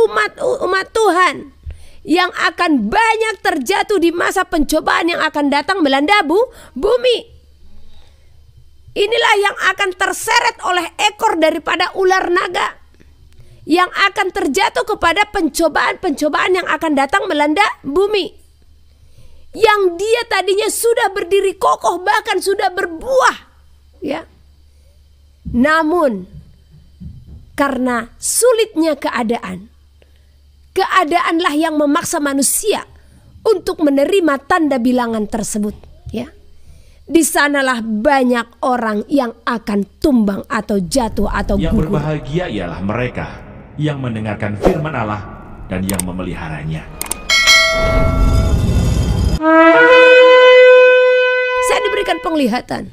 umat Tuhan yang akan banyak terjatuh di masa pencobaan yang akan datang melanda bumi. Inilah yang akan terseret oleh ekor daripada ular naga, yang akan terjatuh kepada pencobaan-pencobaan yang akan datang melanda bumi. Yang dia tadinya sudah berdiri kokoh, bahkan sudah berbuah, ya. Namun karena sulitnya keadaanlah yang memaksa manusia untuk menerima tanda bilangan tersebut, ya. Di sanalah banyak orang yang akan tumbang atau jatuh atau gugur. Yang berbahagia ialah mereka yang mendengarkan firman Allah dan yang memeliharanya. Saya diberikan penglihatan.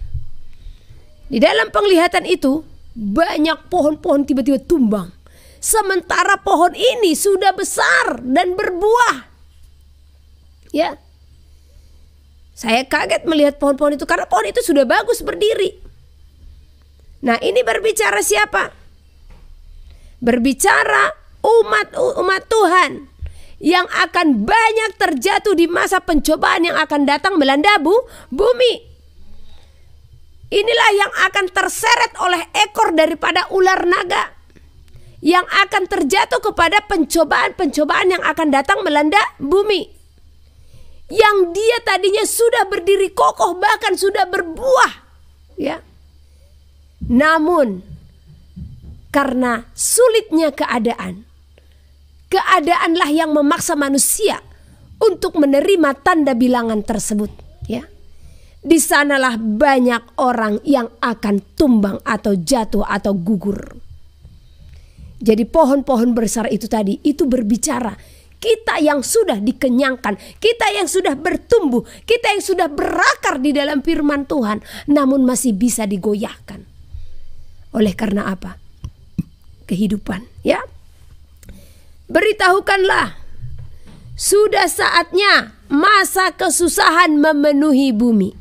Di dalam penglihatan itu banyak pohon-pohon tiba-tiba tumbang. Sementara pohon ini sudah besar dan berbuah. Ya. Saya kaget melihat pohon-pohon itu karena pohon itu sudah bagus berdiri. Nah, ini berbicara siapa? Berbicara umat Tuhan yang akan banyak terjatuh di masa pencobaan yang akan datang melanda bumi. Inilah yang akan terseret oleh ekor daripada ular naga, yang akan terjatuh kepada pencobaan-pencobaan yang akan datang melanda bumi. Yang dia tadinya sudah berdiri kokoh, bahkan sudah berbuah, ya. Namun karena sulitnya keadaanlah yang memaksa manusia untuk menerima tanda bilangan tersebut, ya. Di sanalah banyak orang yang akan tumbang atau jatuh atau gugur. Jadi pohon-pohon besar itu tadi itu berbicara kita yang sudah dikenyangkan, kita yang sudah bertumbuh, kita yang sudah berakar di dalam firman Tuhan, namun masih bisa digoyahkan. Oleh karena apa? Kehidupan, ya. Beritahukanlah, sudah saatnya masa kesusahan memenuhi bumi.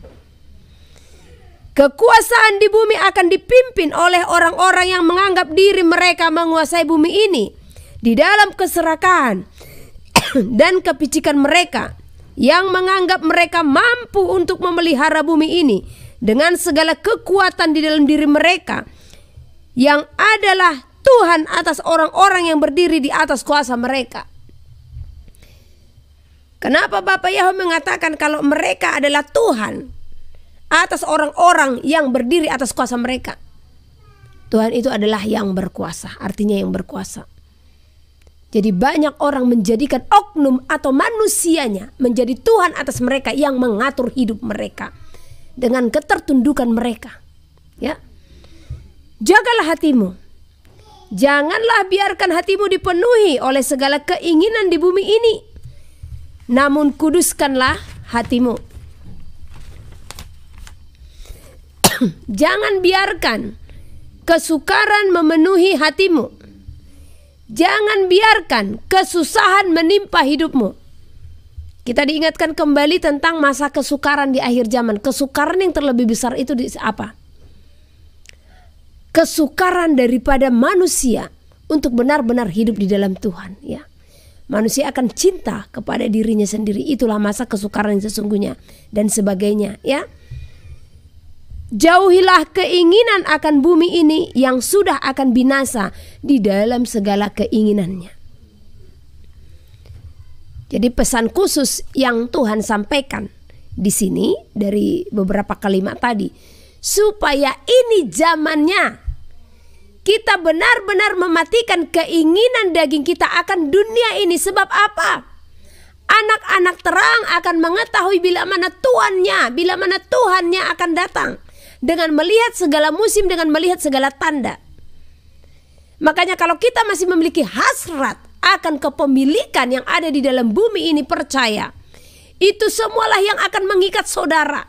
Kekuasaan di bumi akan dipimpin oleh orang-orang yang menganggap diri mereka menguasai bumi ini di dalam keserakahan dan kepicikan mereka, yang menganggap mereka mampu untuk memelihara bumi ini dengan segala kekuatan di dalam diri mereka, yang adalah Tuhan atas orang-orang yang berdiri di atas kuasa mereka. Kenapa Bapak Yahweh mengatakan kalau mereka adalah Tuhan atas orang-orang yang berdiri atas kuasa mereka? Tuhan itu adalah yang berkuasa, artinya yang berkuasa. Jadi banyak orang menjadikan oknum atau manusianya menjadi Tuhan atas mereka, yang mengatur hidup mereka dengan ketertundukan mereka, ya. Jagalah hatimu. Janganlah biarkan hatimu dipenuhi oleh segala keinginan di bumi ini. Namun kuduskanlah hatimu. Jangan biarkan kesukaran memenuhi hatimu. Jangan biarkan kesusahan menimpa hidupmu. Kita diingatkan kembali tentang masa kesukaran di akhir zaman. Kesukaran yang terlebih besar itu apa? Kesukaran daripada manusia untuk benar-benar hidup di dalam Tuhan, ya. Manusia akan cinta kepada dirinya sendiri. Itulah masa kesukaran yang sesungguhnya dan sebagainya, ya. Jauhilah keinginan akan bumi ini yang sudah akan binasa di dalam segala keinginannya. Jadi pesan khusus yang Tuhan sampaikan di sini dari beberapa kalimat tadi, supaya ini zamannya kita benar-benar mematikan keinginan daging kita akan dunia ini. Sebab apa? Anak-anak terang akan mengetahui bila mana tuannya, bila mana Tuhannya akan datang. Dengan melihat segala musim, dengan melihat segala tanda. Makanya kalau kita masih memiliki hasrat akan kepemilikan yang ada di dalam bumi ini, percaya, itu semualah yang akan mengikat saudara,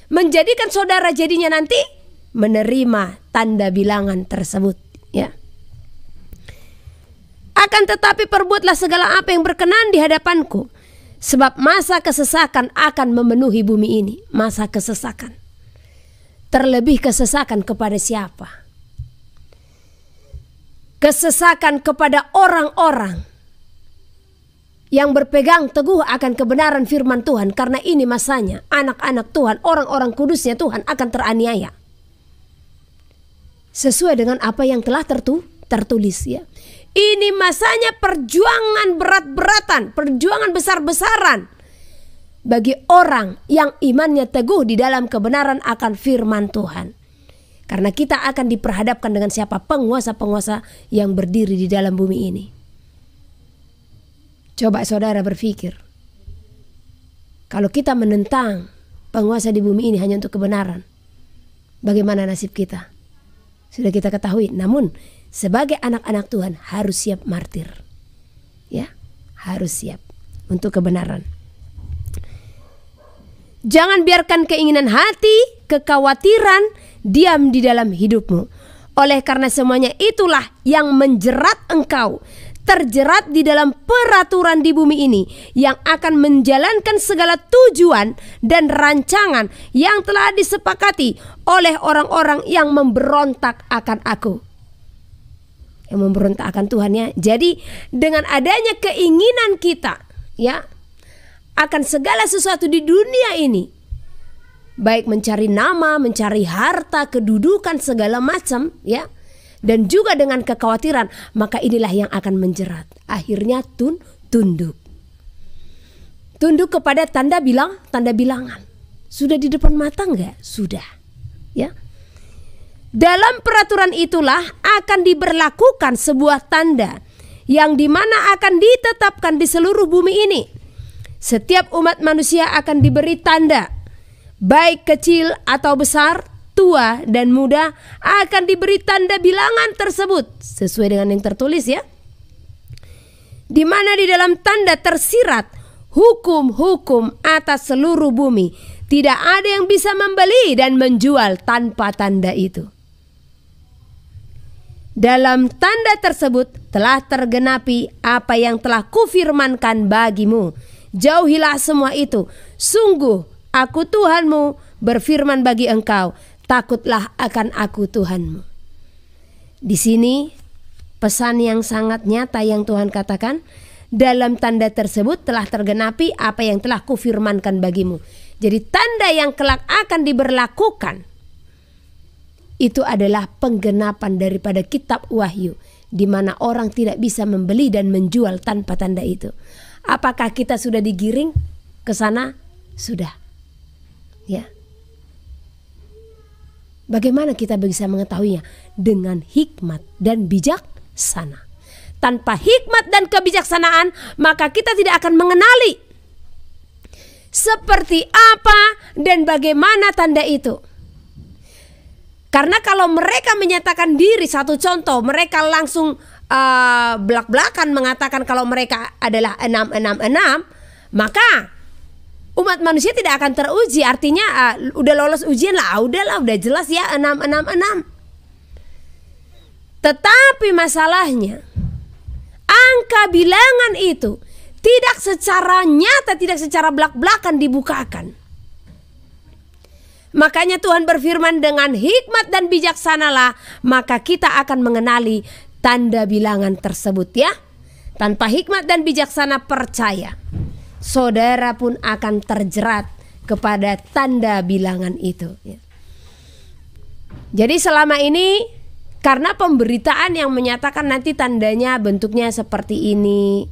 menjadikan saudara jadinya nanti menerima tanda bilangan tersebut, ya. Akan tetapi perbuatlah segala apa yang berkenan di hadapanku, sebab masa kesesakan akan memenuhi bumi ini. Masa kesesakan. Terlebih kesesakan kepada siapa? kesesakan kepada orang-orang yang berpegang teguh akan kebenaran firman Tuhan, karena ini masanya anak-anak Tuhan, orang-orang kudusnya Tuhan akan teraniaya sesuai dengan apa yang telah tertulis ya. Ini masanya perjuangan berat-beratan, perjuangan besar-besaran bagi orang yang imannya teguh di dalam kebenaran akan firman Tuhan. Karena kita akan diperhadapkan dengan siapa? Penguasa-penguasa yang berdiri di dalam bumi ini. Coba saudara berpikir, kalau kita menentang penguasa di bumi ini hanya untuk kebenaran, bagaimana nasib kita? Sudah kita ketahui. Namun sebagai anak-anak Tuhan harus siap martir, ya, harus siap untuk kebenaran. Jangan biarkan keinginan hati, kekhawatiran diam di dalam hidupmu. Oleh karena semuanya itulah yang menjerat engkau, terjerat di dalam peraturan di bumi ini yang akan menjalankan segala tujuan dan rancangan yang telah disepakati oleh orang-orang yang memberontak akan aku. Yang memberontak akan Tuhan ya. Jadi dengan adanya keinginan kita ya akan segala sesuatu di dunia ini, baik mencari nama, mencari harta, kedudukan segala macam ya, dan juga dengan kekhawatiran, maka inilah yang akan menjerat. Akhirnya tunduk. Tunduk kepada tanda bilangan. Sudah di depan mata enggak? Sudah. Ya. Dalam peraturan itulah akan diberlakukan sebuah tanda yang dimana akan ditetapkan di seluruh bumi ini. Setiap umat manusia akan diberi tanda, baik kecil atau besar, tua dan muda, akan diberi tanda bilangan tersebut sesuai dengan yang tertulis ya. Di mana di dalam tanda tersirat hukum-hukum atas seluruh bumi. Tidak ada yang bisa membeli dan menjual tanpa tanda itu. Dalam tanda tersebut telah tergenapi apa yang telah kufirmankan bagimu. Jauhilah semua itu. Sungguh aku Tuhanmu berfirman bagi engkau, takutlah akan aku Tuhanmu. Di sini pesan yang sangat nyata yang Tuhan katakan, dalam tanda tersebut telah tergenapi apa yang telah kufirmankan bagimu. Jadi tanda yang kelak akan diberlakukan itu adalah penggenapan daripada kitab Wahyu, di mana orang tidak bisa membeli dan menjual tanpa tanda itu. Apakah kita sudah digiring ke sana? Sudah. Ya. Bagaimana kita bisa mengetahuinya? Dengan hikmat dan bijaksana. Tanpa hikmat dan kebijaksanaan, maka kita tidak akan mengenali seperti apa dan bagaimana tanda itu. Karena kalau mereka menyatakan diri, satu contoh, mereka langsung belak-belakan mengatakan kalau mereka adalah 666, maka umat manusia tidak akan teruji. Artinya udah lolos ujian lah, udah jelas ya 666. Tetapi masalahnya, angka bilangan itu tidak secara nyata, tidak secara belak-belakan dibukakan. Makanya Tuhan berfirman, dengan hikmat dan bijaksanalah, maka kita akan mengenali tanda bilangan tersebut ya. Tanpa hikmat dan bijaksana, percaya, saudara pun akan terjerat kepada tanda bilangan itu ya. Jadi selama ini karena pemberitaan yang menyatakan nanti tandanya bentuknya seperti ini,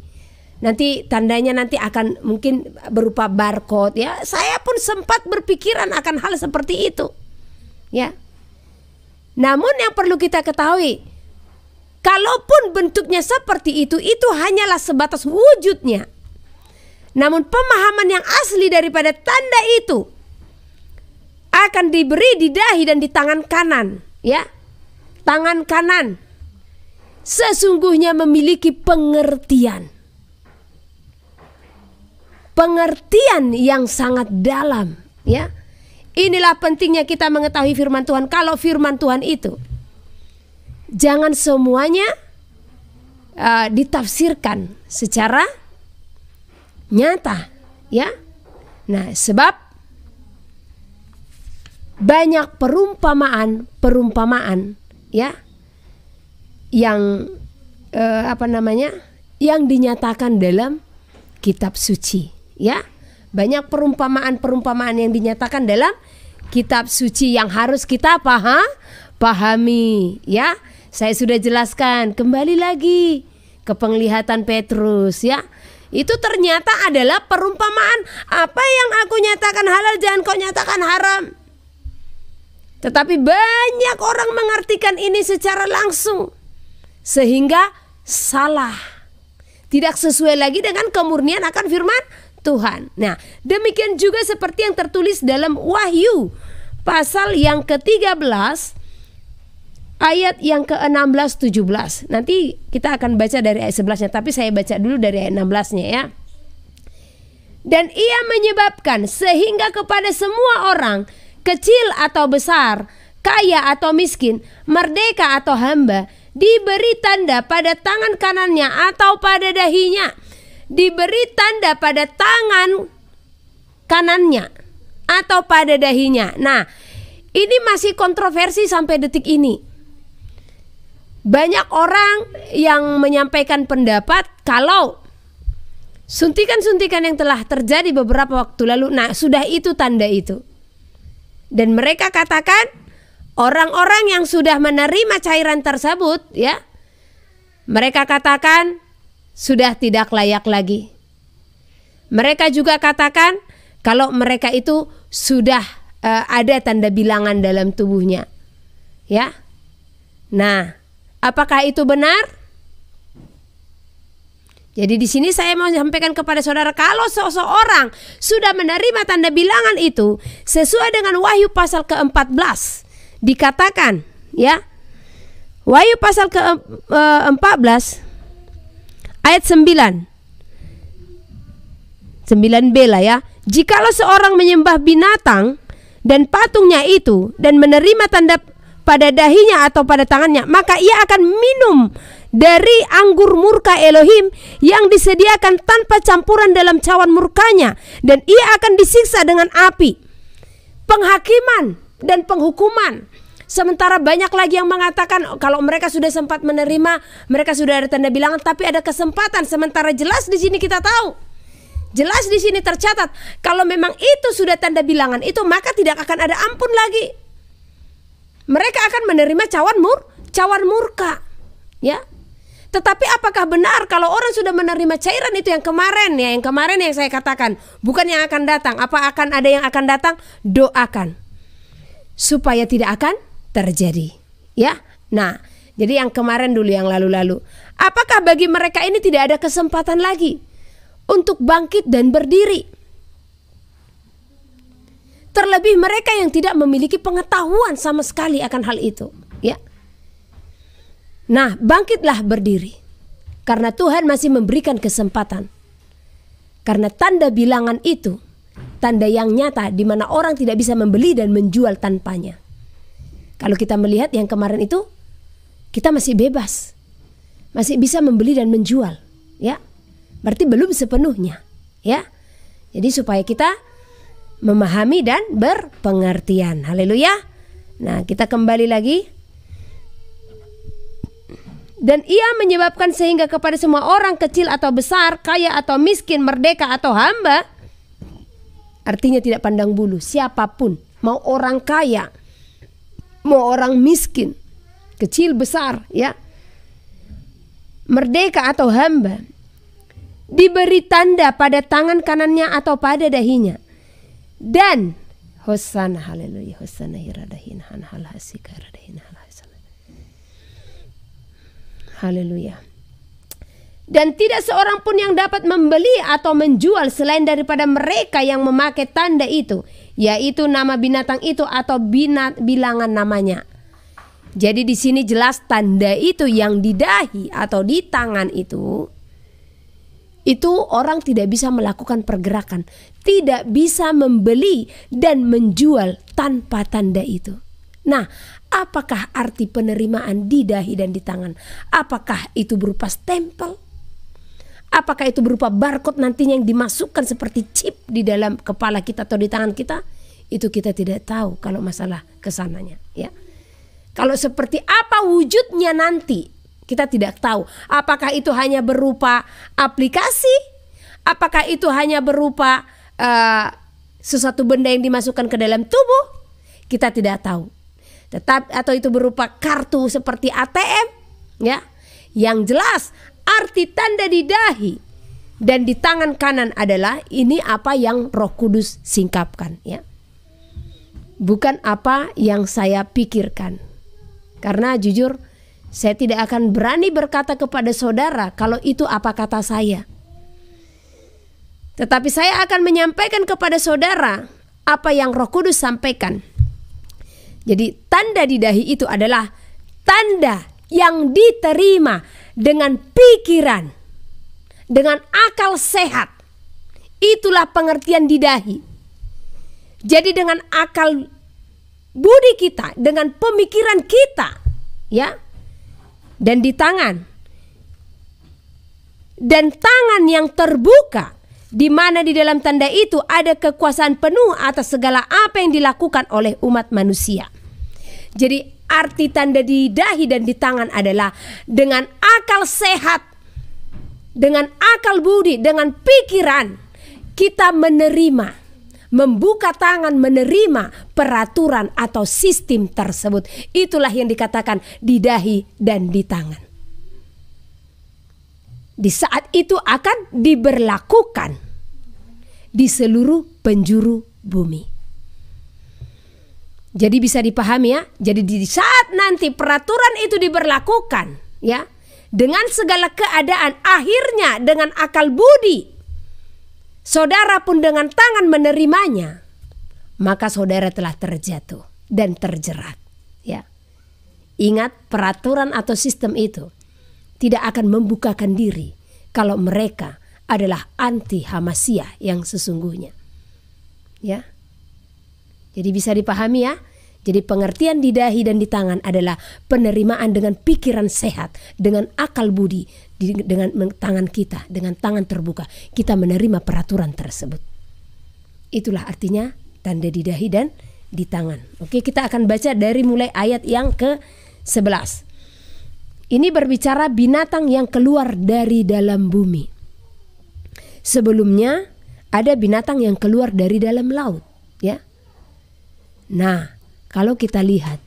nanti tandanya nanti akan mungkin berupa barcode ya. Saya pun sempat berpikiran akan hal seperti itu ya. Namun yang perlu kita ketahui, kalaupun bentuknya seperti itu hanyalah sebatas wujudnya. Namun pemahaman yang asli daripada tanda itu akan diberi di dahi dan di tangan kanan ya. Tangan kanan sesungguhnya memiliki pengertian yang sangat dalam ya. Inilah pentingnya kita mengetahui firman Tuhan. Kalau firman Tuhan itu jangan semuanya ditafsirkan secara nyata ya. Nah, sebab banyak perumpamaan ya yang yang dinyatakan dalam kitab suci, ya. Banyak perumpamaan-perumpamaan yang dinyatakan dalam kitab suci yang harus kita pahami, ya. Saya sudah jelaskan, kembali lagi ke penglihatan Petrus, ya. Itu ternyata adalah perumpamaan. Apa yang aku nyatakan halal jangan kau nyatakan haram. Tetapi banyak orang mengartikan ini secara langsung sehingga salah, tidak sesuai lagi dengan kemurnian akan firman Tuhan. Nah, demikian juga seperti yang tertulis dalam Wahyu pasal yang ke-13 ayat yang ke-16 17. Nanti kita akan baca dari ayat 11-nya, tapi saya baca dulu dari ayat 16-nya, ya. Dan ia menyebabkan sehingga kepada semua orang, kecil atau besar, kaya atau miskin, merdeka atau hamba, diberi tanda pada tangan kanannya atau pada dahinya. Diberi tanda pada tangan kanannya atau pada dahinya. Nah, ini masih kontroversi sampai detik ini. Banyak orang yang menyampaikan pendapat kalau suntikan-suntikan yang telah terjadi beberapa waktu lalu, nah sudah itu tanda itu. Dan mereka katakan orang-orang yang sudah menerima cairan tersebut, ya, mereka katakan sudah tidak layak lagi. Mereka juga katakan kalau mereka itu sudah ada tanda bilangan dalam tubuhnya, ya. Nah, apakah itu benar? Jadi di sini saya mau sampaikan kepada saudara, kalau seseorang sudah menerima tanda bilangan itu sesuai dengan Wahyu pasal ke-14 dikatakan, ya, Wahyu pasal ke-14 ayat 9b lah, ya. Jikalau seorang menyembah binatang dan patungnya itu dan menerima tanda pada dahinya atau pada tangannya, maka ia akan minum dari anggur murka Elohim yang disediakan tanpa campuran dalam cawan murkanya, dan ia akan disiksa dengan api. Penghakiman dan penghukuman. Sementara banyak lagi yang mengatakan kalau mereka sudah sempat menerima, mereka sudah ada tanda bilangan, tapi ada kesempatan. Sementara jelas di sini kita tahu, jelas di sini tercatat kalau memang itu sudah tanda bilangan itu, maka tidak akan ada ampun lagi. Mereka akan menerima cawan murka, ya. Tetapi apakah benar kalau orang sudah menerima cairan itu yang kemarin, ya, yang kemarin yang saya katakan, bukan yang akan datang? Apa akan ada yang akan datang? Doakan supaya tidak akan terjadi, ya. Nah, jadi yang kemarin dulu, yang lalu-lalu. Apakah bagi mereka ini tidak ada kesempatan lagi untuk bangkit dan berdiri? Terlebih mereka yang tidak memiliki pengetahuan sama sekali akan hal itu, ya. Nah, bangkitlah berdiri, karena Tuhan masih memberikan kesempatan. Karena tanda bilangan itu tanda yang nyata di mana orang tidak bisa membeli dan menjual tanpanya. Kalau kita melihat yang kemarin itu, kita masih bebas, masih bisa membeli dan menjual, ya. Berarti belum sepenuhnya, ya. Jadi supaya kita memahami dan berpengertian. Haleluya. Nah, kita kembali lagi. Dan ia menyebabkan sehingga kepada semua orang, kecil atau besar, kaya atau miskin, merdeka atau hamba. Artinya tidak pandang bulu, siapapun, mau orang kaya, mau orang miskin, kecil besar, ya, merdeka atau hamba, diberi tanda pada tangan kanannya atau pada dahinya. Dan Hosana, haleluya, Hosana hiradahin hanhal hasikiradahin hal hasana. Haleluya. Dan tidak seorang pun yang dapat membeli atau menjual selain daripada mereka yang memakai tanda itu, yaitu nama binatang itu atau bilangan namanya. Jadi di sini jelas tanda itu yang di dahi atau di tangan itu orang tidak bisa melakukan pergerakan, tidak bisa membeli dan menjual tanpa tanda itu. Nah, apakah arti penerimaan di dahi dan di tangan? Apakah itu berupa stempel? Apakah itu berupa barcode nantinya yang dimasukkan seperti chip di dalam kepala kita atau di tangan kita? Itu kita tidak tahu kalau masalah kesananya, ya. Kalau seperti apa wujudnya nanti, Kita tidak tahu apakah itu hanya berupa aplikasi, apakah itu hanya berupa sesuatu benda yang dimasukkan ke dalam tubuh. Kita tidak tahu. Atau itu berupa kartu seperti ATM, ya. Yang jelas arti tanda di dahi dan di tangan kanan adalah ini apa yang Roh Kudus singkapkan, ya. Bukan apa yang saya pikirkan. Karena jujur saya tidak akan berani berkata kepada saudara kalau itu apa kata saya. Tetapi saya akan menyampaikan kepada saudara apa yang Roh Kudus sampaikan. Jadi tanda di dahi itu adalah tanda yang diterima dengan pikiran, dengan akal sehat. Itulah pengertian di dahi. Jadi dengan akal budi kita, dengan pemikiran kita, ya. Dan di tangan. Dan tangan yang terbuka, di mana di dalam tanda itu ada kekuasaan penuh atas segala apa yang dilakukan oleh umat manusia. Jadi arti tanda di dahi dan di tangan adalah dengan akal sehat, dengan akal budi, dengan pikiran kita menerima, membuka tangan menerima peraturan atau sistem tersebut. Itulah yang dikatakan di dahi dan di tangan. Di saat itu akan diberlakukan di seluruh penjuru bumi. Jadi bisa dipahami, ya. Jadi di saat nanti peraturan itu diberlakukan, ya, dengan segala keadaan, akhirnya dengan akal budi saudara pun dengan tangan menerimanya, maka saudara telah terjatuh dan terjerat, ya. Ingat, peraturan atau sistem itu tidak akan membukakan diri kalau mereka adalah anti Hamasiah yang sesungguhnya, ya. Jadi bisa dipahami, ya. Jadi pengertian di dahi dan di tangan adalah penerimaan dengan pikiran sehat, dengan akal budi, dengan tangan kita, dengan tangan terbuka kita menerima peraturan tersebut. Itulah artinya tanda di dahi dan di tangan. Oke, kita akan baca dari mulai ayat yang ke-11. Ini berbicara binatang yang keluar dari dalam bumi. Sebelumnya ada binatang yang keluar dari dalam laut, ya. Nah, kalau kita lihat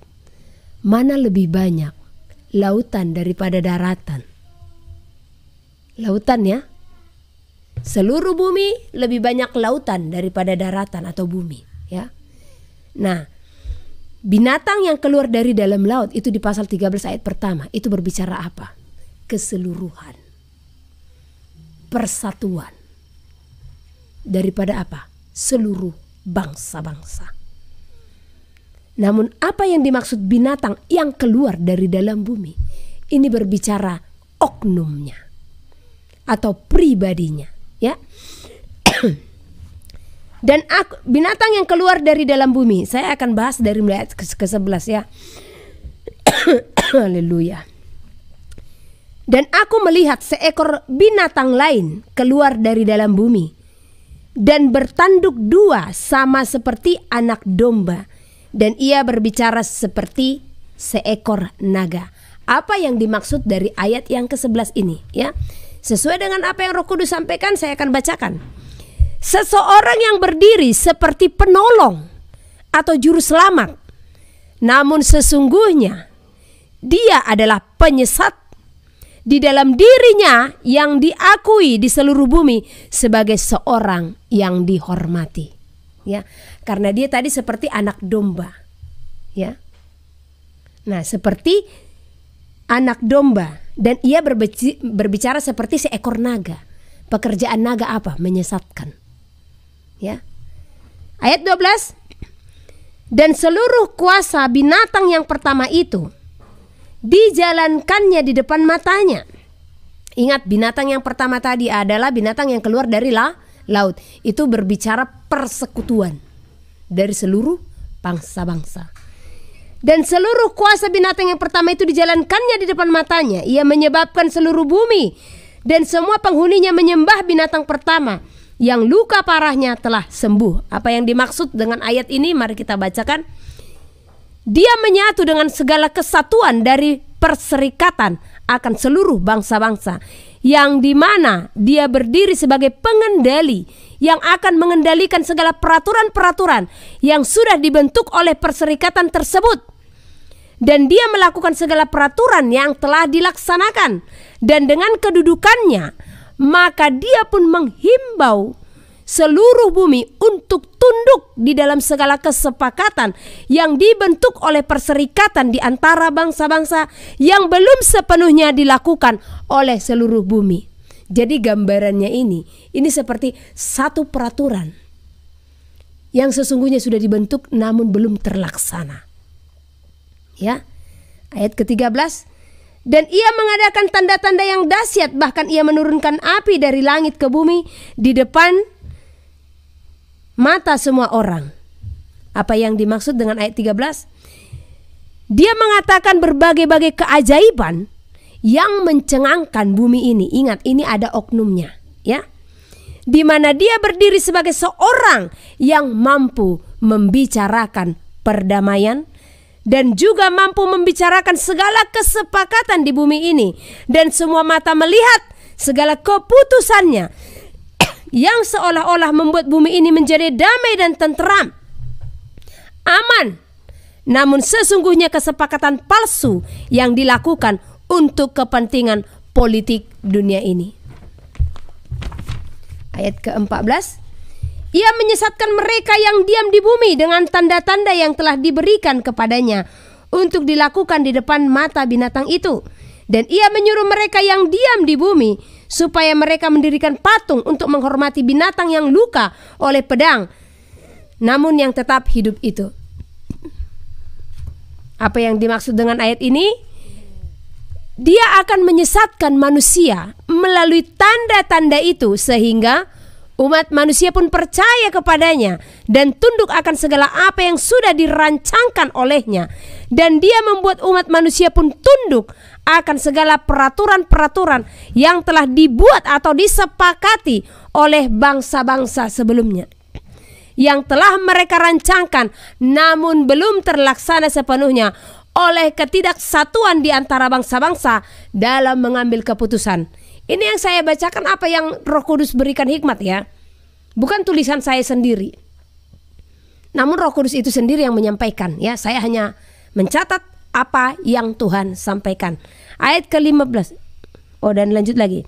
mana lebih banyak lautan daripada daratan? Lautan, ya. Seluruh bumi lebih banyak lautan daripada daratan atau bumi, ya. Nah, binatang yang keluar dari dalam laut itu di pasal 13 ayat pertama itu berbicara apa? Keseluruhan, persatuan daripada apa? Seluruh bangsa-bangsa. Namun apa yang dimaksud binatang yang keluar dari dalam bumi? Ini berbicara oknumnya atau pribadinya, ya. Dan binatang yang keluar dari dalam bumi, saya akan bahas dari mulai ayat ke-11, ya. Haleluya. Dan aku melihat seekor binatang lain keluar dari dalam bumi dan bertanduk dua sama seperti anak domba. Dan ia berbicara seperti seekor naga. Apa yang dimaksud dari ayat yang ke-11 ini, ya? Sesuai dengan apa yang Roh Kudus sampaikan, saya akan bacakan. Seseorang yang berdiri seperti penolong atau juru selamat, namun sesungguhnya dia adalah penyesat di dalam dirinya yang diakui di seluruh bumi sebagai seorang yang dihormati, ya. Karena dia tadi seperti anak domba, ya. Nah, seperti anak domba, dan ia berbicara seperti seekor naga. Pekerjaan naga apa? Menyesatkan, ya. Ayat 12. Dan seluruh kuasa binatang yang pertama itu dijalankannya di depan matanya. Ingat, binatang yang pertama tadi adalah binatang yang keluar dari laut. Itu berbicara persekutuan dari seluruh bangsa-bangsa. Dan seluruh kuasa binatang yang pertama itu dijalankannya di depan matanya. Ia menyebabkan seluruh bumi dan semua penghuninya menyembah binatang pertama yang luka parahnya telah sembuh. Apa yang dimaksud dengan ayat ini? Mari kita bacakan. Dia menyatu dengan segala kesatuan dari perserikatan akan seluruh bangsa-bangsa, yang dimana dia berdiri sebagai pengendali yang akan mengendalikan segala peraturan-peraturan yang sudah dibentuk oleh perserikatan tersebut. Dan dia melakukan segala peraturan yang telah dilaksanakan. Dan dengan kedudukannya, maka dia pun menghimbau seluruh bumi untuk tunduk di dalam segala kesepakatan yang dibentuk oleh perserikatan di antara bangsa-bangsa yang belum sepenuhnya dilakukan oleh seluruh bumi. Jadi gambarannya ini seperti satu peraturan yang sesungguhnya sudah dibentuk namun belum terlaksana. Ya, ayat ke-13, dan ia mengadakan tanda-tanda yang dahsyat, bahkan ia menurunkan api dari langit ke bumi di depan mata semua orang. Apa yang dimaksud dengan ayat 13? Dia mengatakan berbagai-bagai keajaiban yang mencengangkan bumi ini. Ingat, ini ada oknumnya, ya. Di mana dia berdiri sebagai seorang yang mampu membicarakan perdamaian dan juga mampu membicarakan segala kesepakatan di bumi ini, dan semua mata melihat segala keputusannya yang seolah-olah membuat bumi ini menjadi damai dan tenteram, aman. Namun sesungguhnya kesepakatan palsu yang dilakukan untuk kepentingan politik dunia ini. Ayat ke-14, ia menyesatkan mereka yang diam di bumi dengan tanda-tanda yang telah diberikan kepadanya untuk dilakukan di depan mata binatang itu. Dan ia menyuruh mereka yang diam di bumi supaya mereka mendirikan patung untuk menghormati binatang yang luka oleh pedang, namun yang tetap hidup itu. Apa yang dimaksud dengan ayat ini? Dia akan menyesatkan manusia melalui tanda-tanda itu sehingga umat manusia pun percaya kepadanya dan tunduk akan segala apa yang sudah dirancangkan olehnya. Dan dia membuat umat manusia pun tunduk akan segala peraturan-peraturan yang telah dibuat atau disepakati oleh bangsa-bangsa sebelumnya, yang telah mereka rancangkan namun belum terlaksana sepenuhnya oleh ketidaksatuan di antara bangsa-bangsa dalam mengambil keputusan. Ini yang saya bacakan apa yang Roh Kudus berikan hikmat, ya. Bukan tulisan saya sendiri. Namun Roh Kudus itu sendiri yang menyampaikan, ya. Saya hanya mencatat apa yang Tuhan sampaikan. Ayat ke-15. Dan lanjut lagi.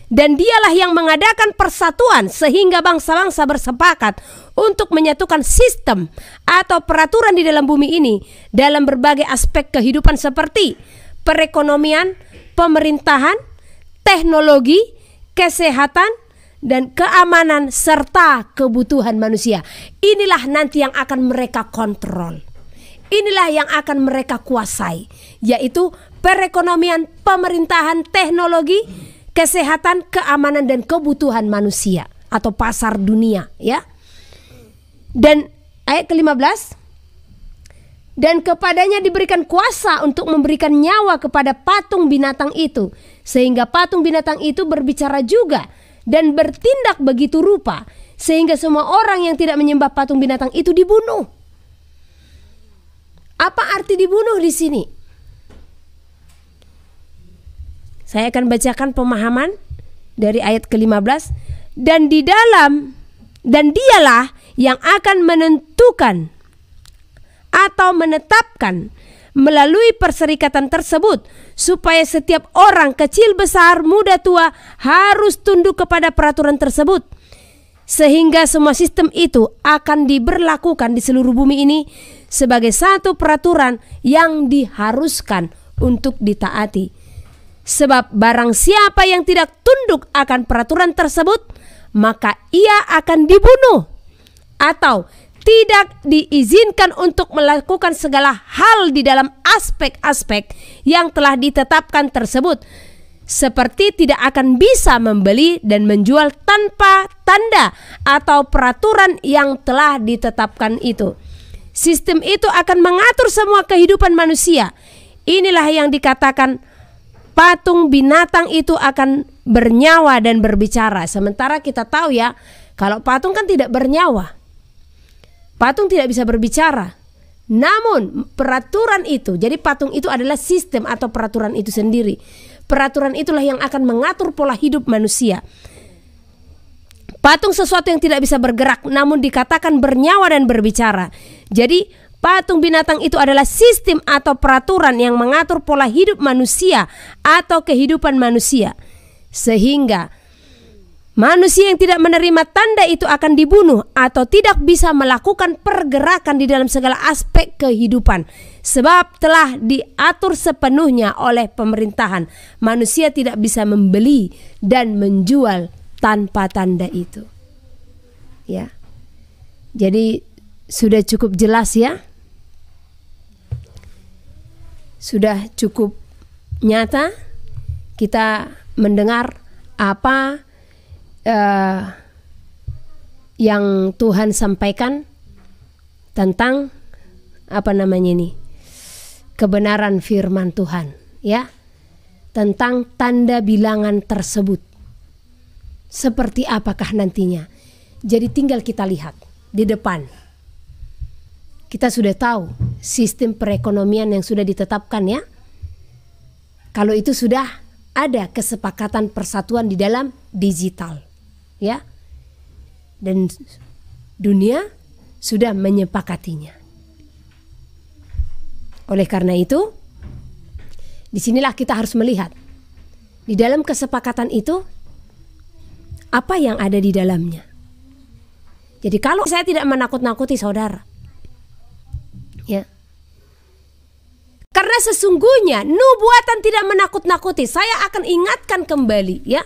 Dan dialah yang mengadakan persatuan sehingga bangsa-bangsa bersepakat untuk menyatukan sistem atau peraturan di dalam bumi ini dalam berbagai aspek kehidupan seperti perekonomian, pemerintahan, teknologi, kesehatan, dan keamanan serta kebutuhan manusia. Inilah nanti yang akan mereka kontrol. Inilah yang akan mereka kuasai, yaitu perekonomian, pemerintahan, teknologi, kesehatan, keamanan, dan kebutuhan manusia atau pasar dunia, ya. Dan ayat ke-15, dan kepadanya diberikan kuasa untuk memberikan nyawa kepada patung binatang itu, sehingga patung binatang itu berbicara juga dan bertindak begitu rupa, sehingga semua orang yang tidak menyembah patung binatang itu dibunuh. Apa arti dibunuh di sini? Saya akan bacakan pemahaman dari ayat ke-15. Dan dialah yang akan menentukan atau menetapkan melalui perserikatan tersebut supaya setiap orang kecil besar muda tua harus tunduk kepada peraturan tersebut, sehingga semua sistem itu akan diberlakukan di seluruh bumi ini sebagai satu peraturan yang diharuskan untuk ditaati. Sebab barang siapa yang tidak tunduk akan peraturan tersebut, maka ia akan dibunuh atau tidak diizinkan untuk melakukan segala hal di dalam aspek-aspek yang telah ditetapkan tersebut, seperti tidak akan bisa membeli dan menjual tanpa tanda atau peraturan yang telah ditetapkan itu. Sistem itu akan mengatur semua kehidupan manusia. Inilah yang dikatakan patung binatang itu akan bernyawa dan berbicara. Sementara kita tahu, ya, kalau patung kan tidak bernyawa. Patung tidak bisa berbicara. Namun peraturan itu, jadi patung itu adalah sistem atau peraturan itu sendiri. Peraturan itulah yang akan mengatur pola hidup manusia. Patung sesuatu yang tidak bisa bergerak namun dikatakan bernyawa dan berbicara. Jadi patung binatang itu adalah sistem atau peraturan yang mengatur pola hidup manusia atau kehidupan manusia. Sehingga manusia yang tidak menerima tanda itu akan dibunuh atau tidak bisa melakukan pergerakan di dalam segala aspek kehidupan. Sebab telah diatur sepenuhnya oleh pemerintahan. Manusia tidak bisa membeli dan menjual tanpa tanda itu. Ya. Jadi sudah cukup jelas ya. Sudah cukup nyata kita mendengar apa yang Tuhan sampaikan tentang kebenaran firman Tuhan, ya, tentang tanda bilangan tersebut. Seperti apakah nantinya? Jadi tinggal kita lihat di depan. Kita sudah tahu sistem perekonomian yang sudah ditetapkan, ya. Kalau itu sudah ada kesepakatan persatuan di dalam digital, ya. Dan dunia sudah menyepakatinya. Oleh karena itu, disinilah kita harus melihat di dalam kesepakatan itu apa yang ada di dalamnya. Jadi kalau saya tidak menakut-nakuti saudara, ya, karena sesungguhnya nubuatan tidak menakut-nakuti. Saya akan ingatkan kembali, ya,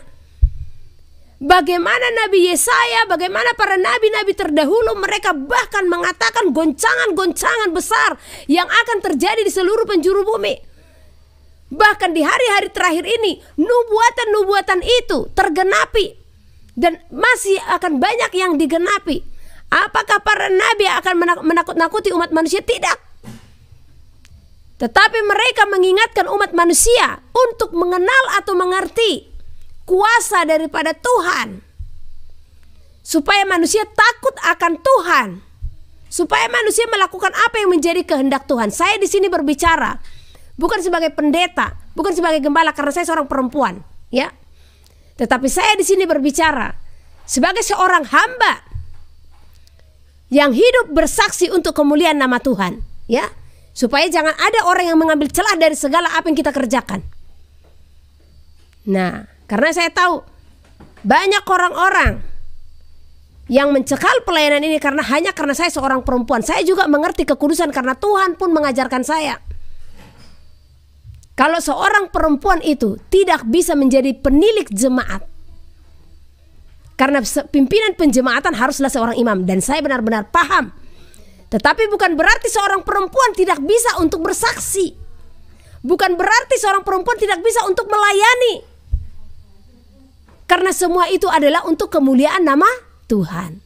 bagaimana Nabi Yesaya, bagaimana para nabi-nabi terdahulu, mereka bahkan mengatakan goncangan-goncangan besar yang akan terjadi di seluruh penjuru bumi. Bahkan di hari-hari terakhir ini nubuatan-nubuatan itu tergenapi dan masih akan banyak yang digenapi. Apakah para nabi akan menakut-nakuti umat manusia? Tidak. Tetapi mereka mengingatkan umat manusia untuk mengenal atau mengerti kuasa daripada Tuhan, supaya manusia takut akan Tuhan, supaya manusia melakukan apa yang menjadi kehendak Tuhan. Saya di sini berbicara bukan sebagai pendeta, bukan sebagai gembala karena saya seorang perempuan, ya. Tetapi saya di sini berbicara sebagai seorang hamba yang hidup bersaksi untuk kemuliaan nama Tuhan, ya. Supaya jangan ada orang yang mengambil celah dari segala apa yang kita kerjakan. Nah, karena saya tahu banyak orang-orang yang mencekal pelayanan ini hanya karena saya seorang perempuan. Saya juga mengerti kekudusan karena Tuhan pun mengajarkan saya. Kalau seorang perempuan itu tidak bisa menjadi penilik jemaat, karena pimpinan penjemaatan haruslah seorang imam, dan saya benar-benar paham. Tetapi bukan berarti seorang perempuan tidak bisa untuk bersaksi. Bukan berarti seorang perempuan tidak bisa untuk melayani. Karena semua itu adalah untuk kemuliaan nama Tuhan,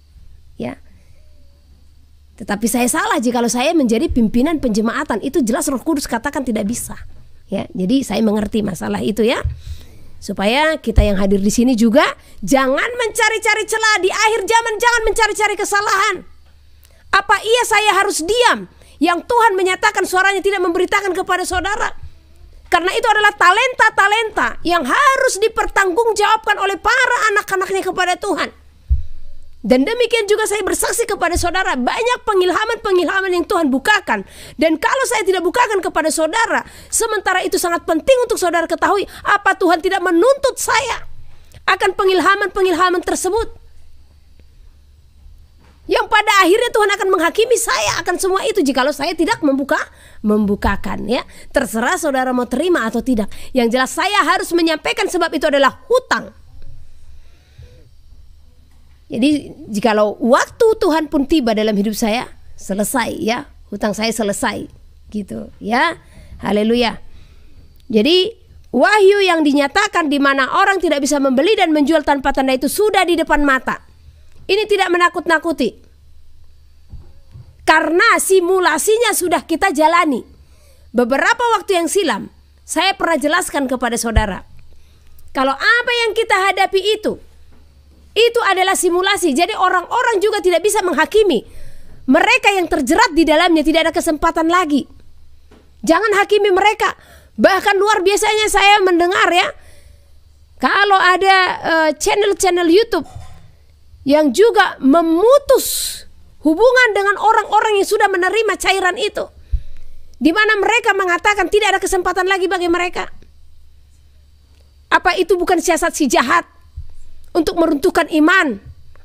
ya. Tetapi saya salah jikalau saya menjadi pimpinan penjemaatan. Itu jelas Roh Kudus katakan tidak bisa, ya. Jadi saya mengerti masalah itu, ya. Supaya kita yang hadir di sini juga jangan mencari-cari celah di akhir zaman, jangan mencari-cari kesalahan. Apa iya saya harus diam yang Tuhan menyatakan suaranya tidak memberitakan kepada saudara? Karena itu adalah talenta-talenta yang harus dipertanggungjawabkan oleh para anak-anaknya kepada Tuhan. Dan demikian juga saya bersaksi kepada saudara, banyak pengilhaman-pengilhaman yang Tuhan bukakan. Dan kalau saya tidak bukakan kepada saudara, sementara itu sangat penting untuk saudara ketahui, apa Tuhan tidak menuntut saya akan pengilhaman-pengilhaman tersebut. Yang pada akhirnya Tuhan akan menghakimi saya akan semua itu jikalau saya tidak membukakan, ya. Terserah saudara mau terima atau tidak. Yang jelas saya harus menyampaikan sebab itu adalah hutang. Jadi jikalau waktu Tuhan pun tiba dalam hidup saya, selesai, ya, hutang saya selesai, gitu, ya. Haleluya. Jadi wahyu yang dinyatakan di mana orang tidak bisa membeli dan menjual tanpa tanda itu sudah di depan mata. Ini tidak menakut-nakuti, karena simulasinya sudah kita jalani. Beberapa waktu yang silam saya pernah jelaskan kepada saudara, kalau apa yang kita hadapi itu adalah simulasi. Jadi orang-orang juga tidak bisa menghakimi. Mereka yang terjerat di dalamnya tidak ada kesempatan lagi. Jangan hakimi mereka. Bahkan luar biasanya saya mendengar ya, kalau ada channel-channel YouTube yang juga memutus hubungan dengan orang-orang yang sudah menerima cairan itu, di mana mereka mengatakan tidak ada kesempatan lagi bagi mereka. Apa itu bukan siasat si jahat untuk meruntuhkan iman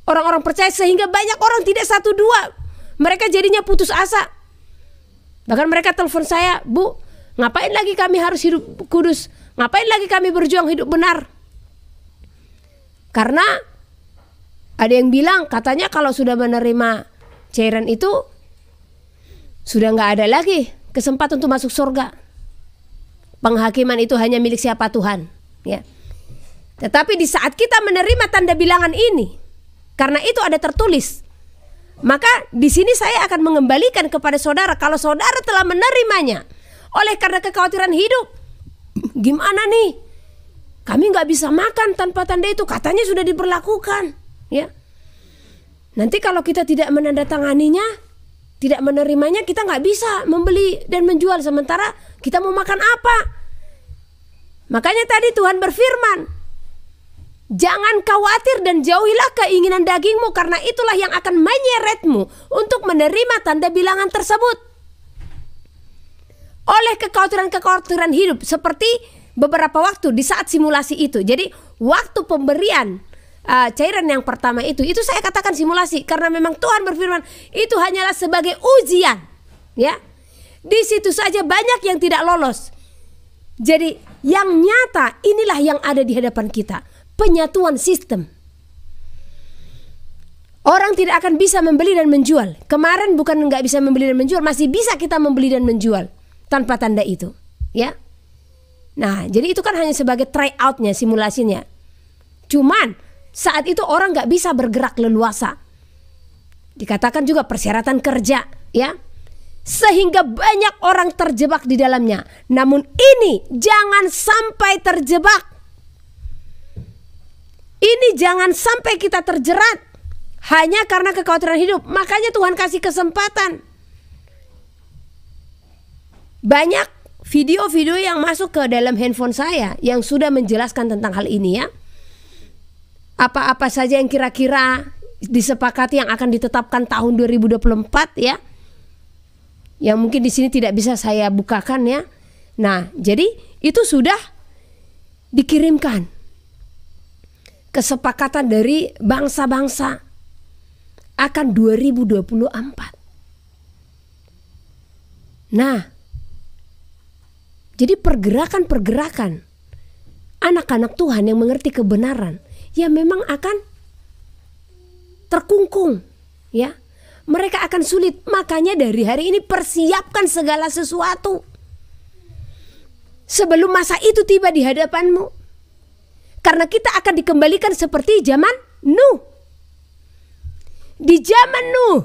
orang-orang percaya, sehingga banyak orang tidak satu dua, mereka jadinya putus asa. Bahkan mereka telepon saya, "Bu, ngapain lagi kami harus hidup kudus? Ngapain lagi kami berjuang hidup benar?" Karena ada yang bilang katanya kalau sudah menerima cairan itu sudah nggak ada lagi kesempatan untuk masuk surga. Penghakiman itu hanya milik siapa? Tuhan, ya. Tetapi di saat kita menerima tanda bilangan ini, karena itu ada tertulis, maka di sini saya akan mengembalikan kepada saudara, kalau saudara telah menerimanya oleh karena kekhawatiran hidup, gimana nih? Kami nggak bisa makan tanpa tanda itu, katanya sudah diberlakukan, ya. Nanti kalau kita tidak menandatanganinya, tidak menerimanya, kita nggak bisa membeli dan menjual, sementara kita mau makan apa? Makanya tadi Tuhan berfirman, jangan khawatir dan jauhilah keinginan dagingmu, karena itulah yang akan menyeretmu untuk menerima tanda bilangan tersebut. Oleh kekhawatiran-kekhawatiran hidup, seperti beberapa waktu di saat simulasi itu. Jadi waktu pemberian cairan yang pertama itu saya katakan simulasi, karena memang Tuhan berfirman itu hanyalah sebagai ujian, ya. Di situ saja banyak yang tidak lolos. Jadi yang nyata inilah yang ada di hadapan kita, penyatuan sistem. Orang tidak akan bisa membeli dan menjual. Kemarin bukan nggak bisa membeli dan menjual, masih bisa kita membeli dan menjual tanpa tanda itu, ya. Nah, jadi itu kan hanya sebagai try out-nya, simulasinya. Cuman saat itu orang nggak bisa bergerak leluasa. Dikatakan juga persyaratan kerja, ya. Sehingga banyak orang terjebak di dalamnya. Namun ini jangan sampai terjebak. Ini jangan sampai kita terjerat hanya karena kekhawatiran hidup. Makanya Tuhan kasih kesempatan. Banyak video-video yang masuk ke dalam handphone saya yang sudah menjelaskan tentang hal ini, ya. Apa-apa saja yang kira-kira disepakati yang akan ditetapkan tahun 2024, ya. Yang mungkin di sini tidak bisa saya bukakan, ya. Nah, jadi itu sudah dikirimkan kesepakatan dari bangsa-bangsa akan 2024. Nah, jadi pergerakan-pergerakan anak-anak Tuhan yang mengerti kebenaran, ya memang akan terkungkung, ya. Mereka akan sulit. Makanya dari hari ini persiapkan segala sesuatu sebelum masa itu tiba di hadapanmu. Karena kita akan dikembalikan seperti zaman Nuh. Di zaman Nuh,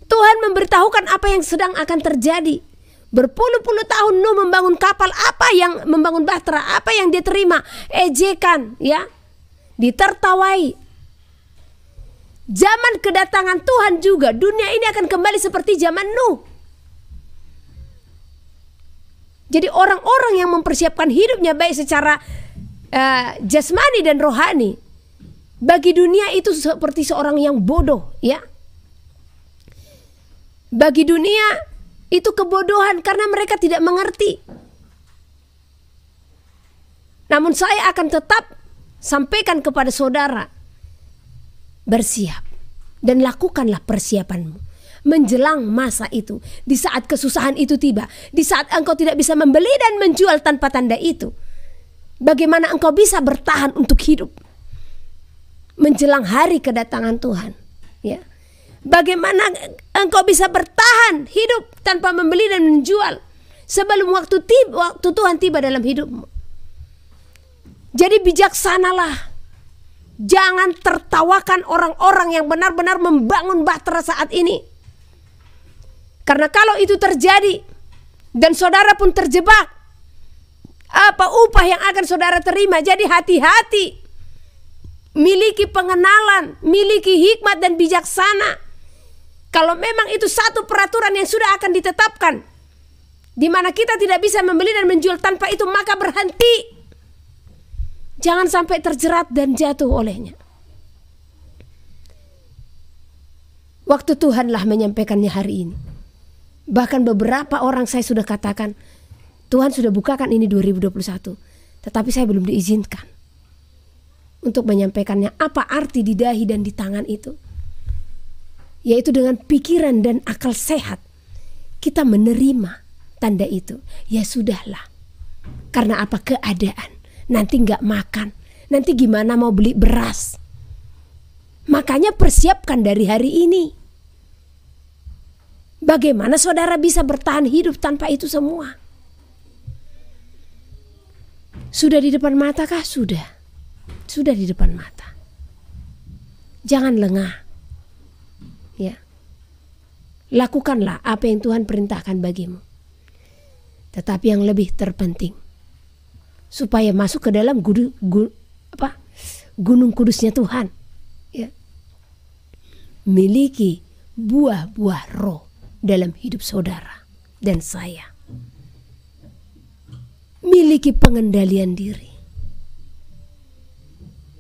Tuhan memberitahukan apa yang sedang akan terjadi. Berpuluh-puluh tahun Nuh membangun kapal, apa yang membangun bahtera, apa yang dia terima? Ejekan, ya. Ditertawai. Zaman kedatangan Tuhan juga, dunia ini akan kembali seperti zaman Nuh. Jadi orang-orang yang mempersiapkan hidupnya baik secara jasmani dan rohani, bagi dunia itu seperti seorang yang bodoh, ya. Bagi dunia itu kebodohan karena mereka tidak mengerti. Namun saya akan tetap sampaikan kepada saudara, bersiap dan lakukanlah persiapanmu menjelang masa itu. Di saat kesusahan itu tiba, di saat engkau tidak bisa membeli dan menjual tanpa tanda itu, bagaimana engkau bisa bertahan untuk hidup menjelang hari kedatangan Tuhan, ya? Bagaimana engkau bisa bertahan hidup tanpa membeli dan menjual sebelum waktu Tuhan tiba dalam hidupmu? Jadi bijaksanalah. Jangan tertawakan orang-orang yang benar-benar membangun bahtera saat ini. Karena kalau itu terjadi dan saudara pun terjebak, apa upah yang akan saudara terima? Jadi hati-hati. Miliki pengenalan, miliki hikmat dan bijaksana. Kalau memang itu satu peraturan yang sudah akan ditetapkan, di mana kita tidak bisa membeli dan menjual tanpa itu, maka berhenti. Jangan sampai terjerat dan jatuh olehnya. Waktu Tuhanlah menyampaikannya hari ini. Bahkan beberapa orang saya sudah katakan, Tuhan sudah bukakan ini 2021, tetapi saya belum diizinkan untuk menyampaikannya. Apa arti di dahi dan di tangan itu? Yaitu dengan pikiran dan akal sehat kita menerima tanda itu. Ya sudahlah, karena apa keadaan, nanti nggak makan, nanti gimana mau beli beras. Makanya persiapkan dari hari ini. Bagaimana saudara bisa bertahan hidup tanpa itu semua? Sudah di depan mata kah? Sudah di depan mata. Jangan lengah. Ya. Lakukanlah apa yang Tuhan perintahkan bagimu. Tetapi yang lebih terpenting, supaya masuk ke dalam gunung kudusnya Tuhan. Ya. Miliki buah-buah roh dalam hidup saudara dan saya. Miliki pengendalian diri.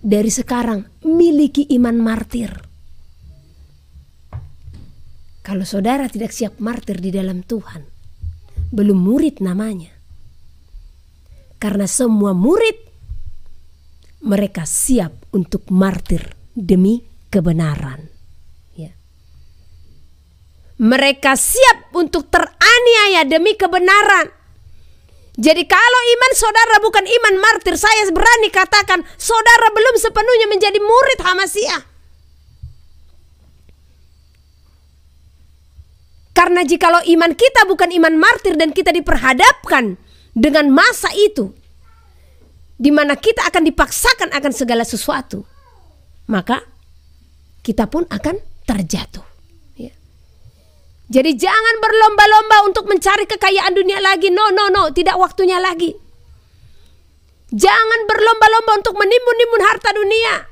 Dari sekarang miliki iman martir. Kalau saudara tidak siap martir di dalam Tuhan, belum murid namanya. Karena semua murid, mereka siap untuk martir demi kebenaran. Ya. Mereka siap untuk teraniaya demi kebenaran. Jadi kalau iman saudara bukan iman martir, saya berani katakan saudara belum sepenuhnya menjadi murid Hamasiah. Karena jikalau iman kita bukan iman martir dan kita diperhadapkan dengan masa itu, di mana kita akan dipaksakan akan segala sesuatu, maka kita pun akan terjatuh. Ya. Jadi jangan berlomba-lomba untuk mencari kekayaan dunia lagi. No, tidak waktunya lagi. Jangan berlomba-lomba untuk menimbun-nimbun harta dunia.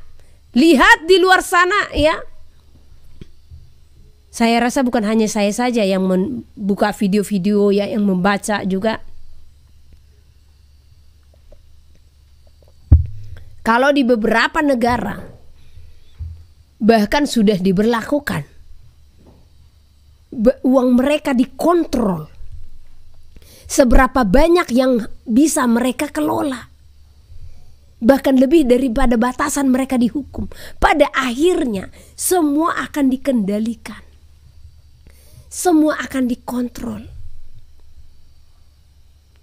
Lihat di luar sana, ya. Saya rasa bukan hanya saya saja yang membuka video-video ya, yang membaca juga. Kalau di beberapa negara bahkan sudah diberlakukan, uang mereka dikontrol. Seberapa banyak yang bisa mereka kelola. Bahkan lebih daripada batasan mereka dihukum. Pada akhirnya semua akan dikendalikan. Semua akan dikontrol.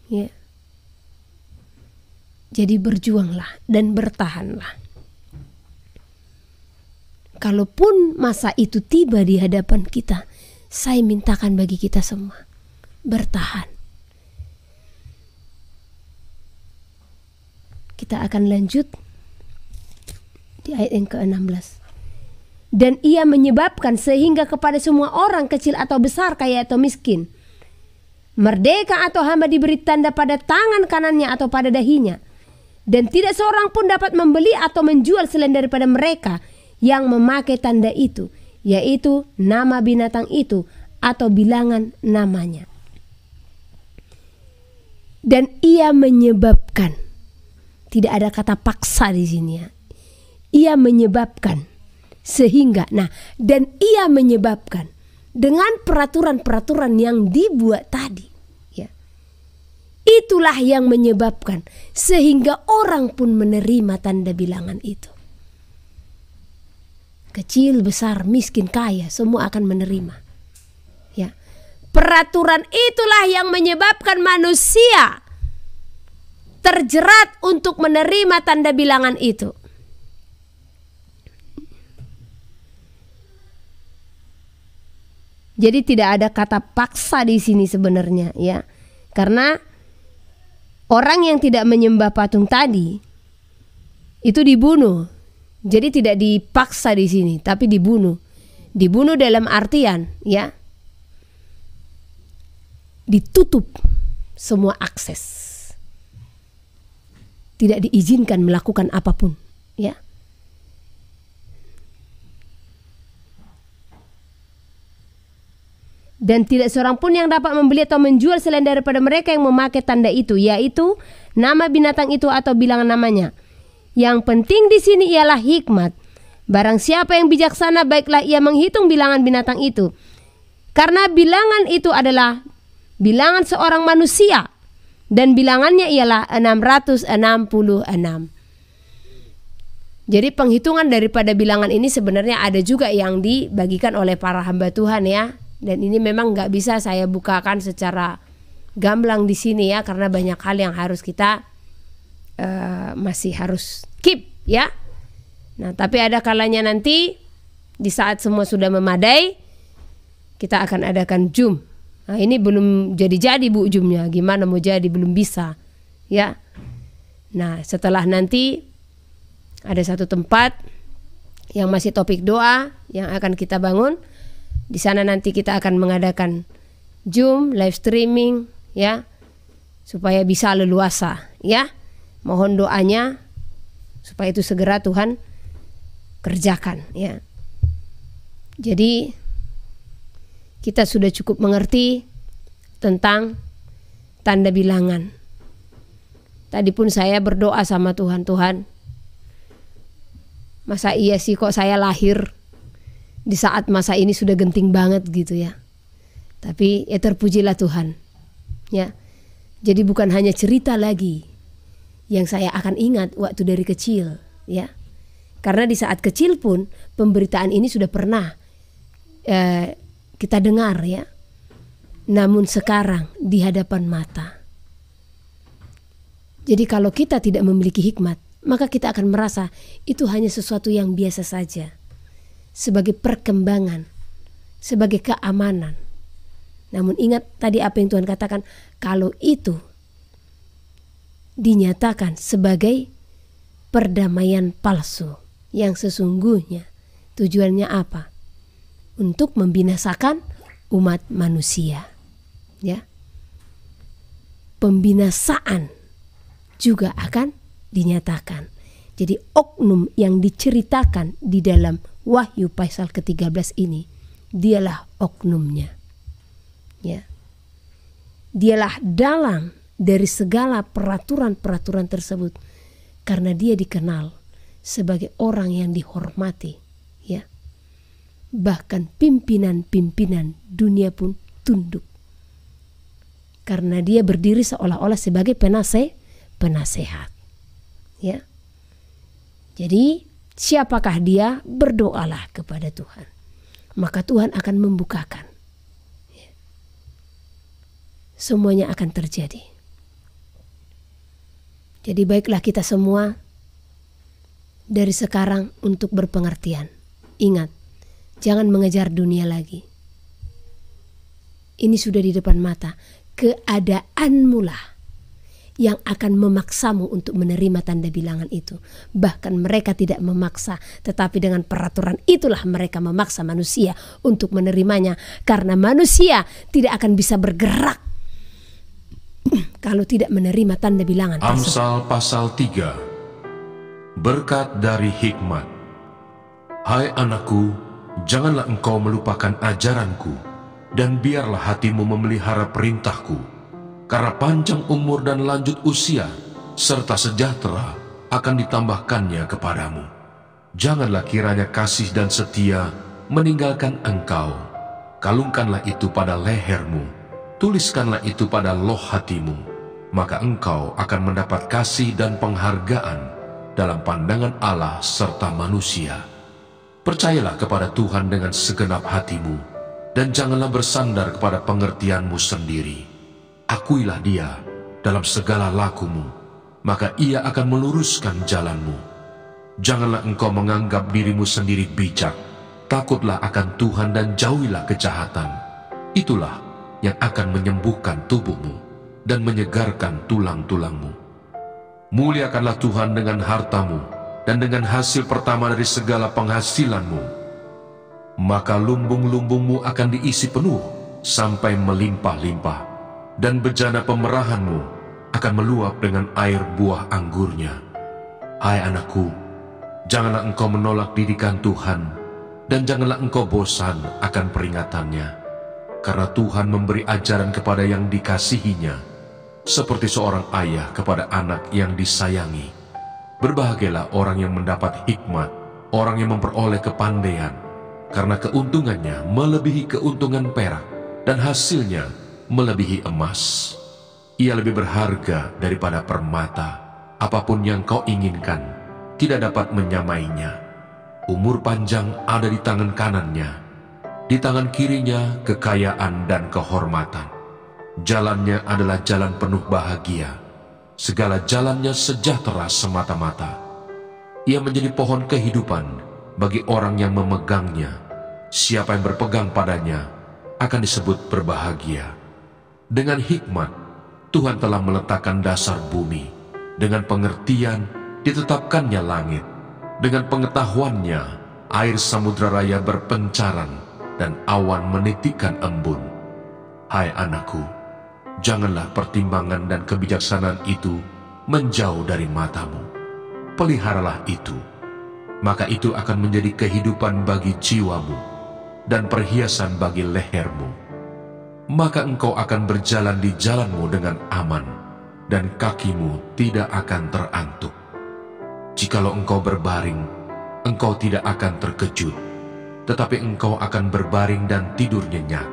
Ya. Jadi berjuanglah dan bertahanlah. Kalaupun masa itu tiba di hadapan kita, saya mintakan bagi kita semua bertahan. Kita akan lanjut di ayat yang ke-16. Dan ia menyebabkan sehingga kepada semua orang kecil atau besar, kaya atau miskin, merdeka atau hamba diberi tanda pada tangan kanannya atau pada dahinya. Dan tidak seorang pun dapat membeli atau menjual selain daripada mereka yang memakai tanda itu, yaitu nama binatang itu atau bilangan namanya. Dan ia menyebabkan, tidak ada kata paksa di sini ya. Ia menyebabkan sehingga, dan ia menyebabkan dengan peraturan-peraturan yang dibuat tadi, ya. Itulah yang menyebabkan sehingga orang pun menerima tanda bilangan itu. Kecil, besar, miskin, kaya, semua akan menerima. Ya. Peraturan itulah yang menyebabkan manusia terjerat untuk menerima tanda bilangan itu. Jadi tidak ada kata paksa di sini sebenarnya, ya. Karena orang yang tidak menyembah patung tadi itu dibunuh. Jadi tidak dipaksa di sini, tapi dibunuh. Dibunuh dalam artian, ya, ditutup semua akses. Tidak diizinkan melakukan apapun, ya. Dan tidak seorang pun yang dapat membeli atau menjual selain daripada mereka yang memakai tanda itu, yaitu nama binatang itu atau bilangan namanya. Yang penting di sini ialah hikmat. Barang siapa yang bijaksana, baiklah ia menghitung bilangan binatang itu. Karena bilangan itu adalah bilangan seorang manusia. Dan bilangannya ialah 666. Jadi penghitungan daripada bilangan ini sebenarnya ada juga yang dibagikan oleh para hamba Tuhan ya. Dan ini memang nggak bisa saya bukakan secara gamblang di sini ya, karena banyak hal yang harus kita masih harus keep ya. Nah, tapi ada kalanya nanti di saat semua sudah memadai, kita akan adakan Zoom. Nah, ini belum jadi Bu Zoomnya. Gimana mau jadi, belum bisa ya. Nah, setelah nanti ada satu tempat yang masih topik doa yang akan kita bangun. Di sana nanti kita akan mengadakan Zoom, live streaming ya, supaya bisa leluasa ya. Mohon doanya supaya itu segera Tuhan kerjakan ya. Jadi kita sudah cukup mengerti tentang tanda bilangan. Tadi pun saya berdoa sama Tuhan, Tuhan, masa iya sih kok saya lahir di saat masa ini sudah genting banget gitu ya. Tapi ya terpujilah Tuhan ya. Jadi bukan hanya cerita lagi yang saya akan ingat waktu dari kecil ya. Karena di saat kecil pun pemberitaan ini sudah pernah kita dengar ya. Namun sekarang di hadapan mata. Jadi kalau kita tidak memiliki hikmat, maka kita akan merasa itu hanya sesuatu yang biasa saja. Sebagai perkembangan, sebagai keamanan. Namun ingat tadi apa yang Tuhan katakan, kalau itu dinyatakan sebagai perdamaian palsu, yang sesungguhnya tujuannya apa? Untuk membinasakan umat manusia. Ya. Pembinasaan juga akan dinyatakan. Jadi oknum yang diceritakan di dalam Wahyu pasal ke-13 ini, dialah oknumnya. Ya. Dialah dalang dari segala peraturan-peraturan tersebut, karena dia dikenal sebagai orang yang dihormati, ya. Bahkan pimpinan-pimpinan dunia pun tunduk, karena dia berdiri seolah-olah sebagai penasehat, ya. Jadi siapakah dia? Berdoalah kepada Tuhan, maka Tuhan akan membukakan. Semuanya akan terjadi. Jadi baiklah kita semua dari sekarang untuk berpengertian. Ingat, jangan mengejar dunia lagi. Ini sudah di depan mata. Keadaanmu lah yang akan memaksamu untuk menerima tanda bilangan itu. Bahkan mereka tidak memaksa, tetapi dengan peraturan itulah mereka memaksa manusia untuk menerimanya. Karena manusia tidak akan bisa bergerak kalau tidak menerima tanda bilangan tersebut. Amsal pasal 3. Berkat dari hikmat. Hai anakku, janganlah engkau melupakan ajaranku, dan biarlah hatimu memelihara perintahku. Karena panjang umur dan lanjut usia, serta sejahtera akan ditambahkannya kepadamu. Janganlah kiranya kasih dan setia meninggalkan engkau. Kalungkanlah itu pada lehermu, tuliskanlah itu pada loh hatimu, maka engkau akan mendapat kasih dan penghargaan dalam pandangan Allah serta manusia. Percayalah kepada Tuhan dengan segenap hatimu, dan janganlah bersandar kepada pengertianmu sendiri. Akuilah dia dalam segala lakumu, maka ia akan meluruskan jalanmu. Janganlah engkau menganggap dirimu sendiri bijak. Takutlah akan Tuhan dan jauhilah kejahatan. Itulah yang akan menyembuhkan tubuhmu dan menyegarkan tulang-tulangmu. Muliakanlah Tuhan dengan hartamu dan dengan hasil pertama dari segala penghasilanmu. Maka lumbung-lumbungmu akan diisi penuh sampai melimpah-limpah, dan bejana pemerahanmu akan meluap dengan air buah anggurnya. Hai anakku, janganlah engkau menolak didikan Tuhan, dan janganlah engkau bosan akan peringatannya. karena Tuhan memberi ajaran kepada yang dikasihinya, seperti seorang ayah kepada anak yang disayangi. Berbahagialah orang yang mendapat hikmat, orang yang memperoleh kepandaian, karena keuntungannya melebihi keuntungan perak, dan hasilnya melebihi emas. Ia lebih berharga daripada permata. Apapun yang kau inginkan, tidak dapat menyamainya. Umur panjang ada di tangan kanannya, di tangan kirinya kekayaan dan kehormatan. Jalannya adalah jalan penuh bahagia, segala jalannya sejahtera semata-mata. Ia menjadi pohon kehidupan bagi orang yang memegangnya. Siapa yang berpegang padanya akan disebut berbahagia. Dengan hikmat, Tuhan telah meletakkan dasar bumi. Dengan pengertian, ditetapkannya langit. Dengan pengetahuannya, air samudra raya berpencaran, dan awan menitikkan embun. Hai anakku, janganlah pertimbangan dan kebijaksanaan itu menjauh dari matamu. Peliharalah itu, maka itu akan menjadi kehidupan bagi jiwamu dan perhiasan bagi lehermu. Maka engkau akan berjalan di jalanmu dengan aman, dan kakimu tidak akan terantuk. Jikalau engkau berbaring, engkau tidak akan terkejut, tetapi engkau akan berbaring dan tidur nyenyak.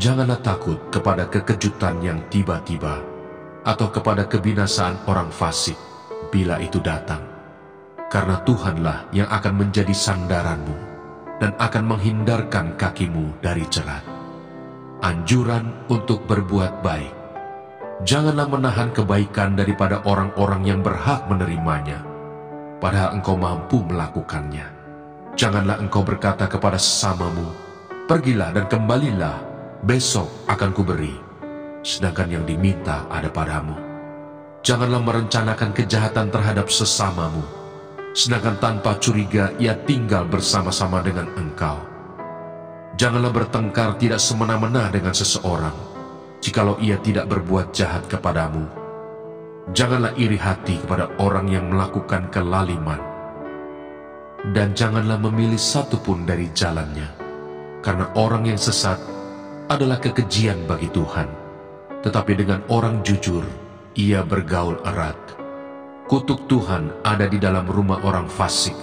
Janganlah takut kepada kekejutan yang tiba-tiba, atau kepada kebinasaan orang fasik bila itu datang. Karena Tuhanlah yang akan menjadi sandaranmu, dan akan menghindarkan kakimu dari jerat. Anjuran untuk berbuat baik. Janganlah menahan kebaikan daripada orang-orang yang berhak menerimanya, padahal engkau mampu melakukannya. Janganlah engkau berkata kepada sesamamu, pergilah dan kembalilah, besok akan kuberi, sedangkan yang diminta ada padamu. Janganlah merencanakan kejahatan terhadap sesamamu, sedangkan tanpa curiga ia tinggal bersama-sama dengan engkau. Janganlah bertengkar tidak semena-mena dengan seseorang, jikalau ia tidak berbuat jahat kepadamu. Janganlah iri hati kepada orang yang melakukan kelaliman. Dan janganlah memilih satu pun dari jalannya, karena orang yang sesat adalah kekejian bagi Tuhan. Tetapi dengan orang jujur, ia bergaul erat. Kutuk Tuhan ada di dalam rumah orang fasik,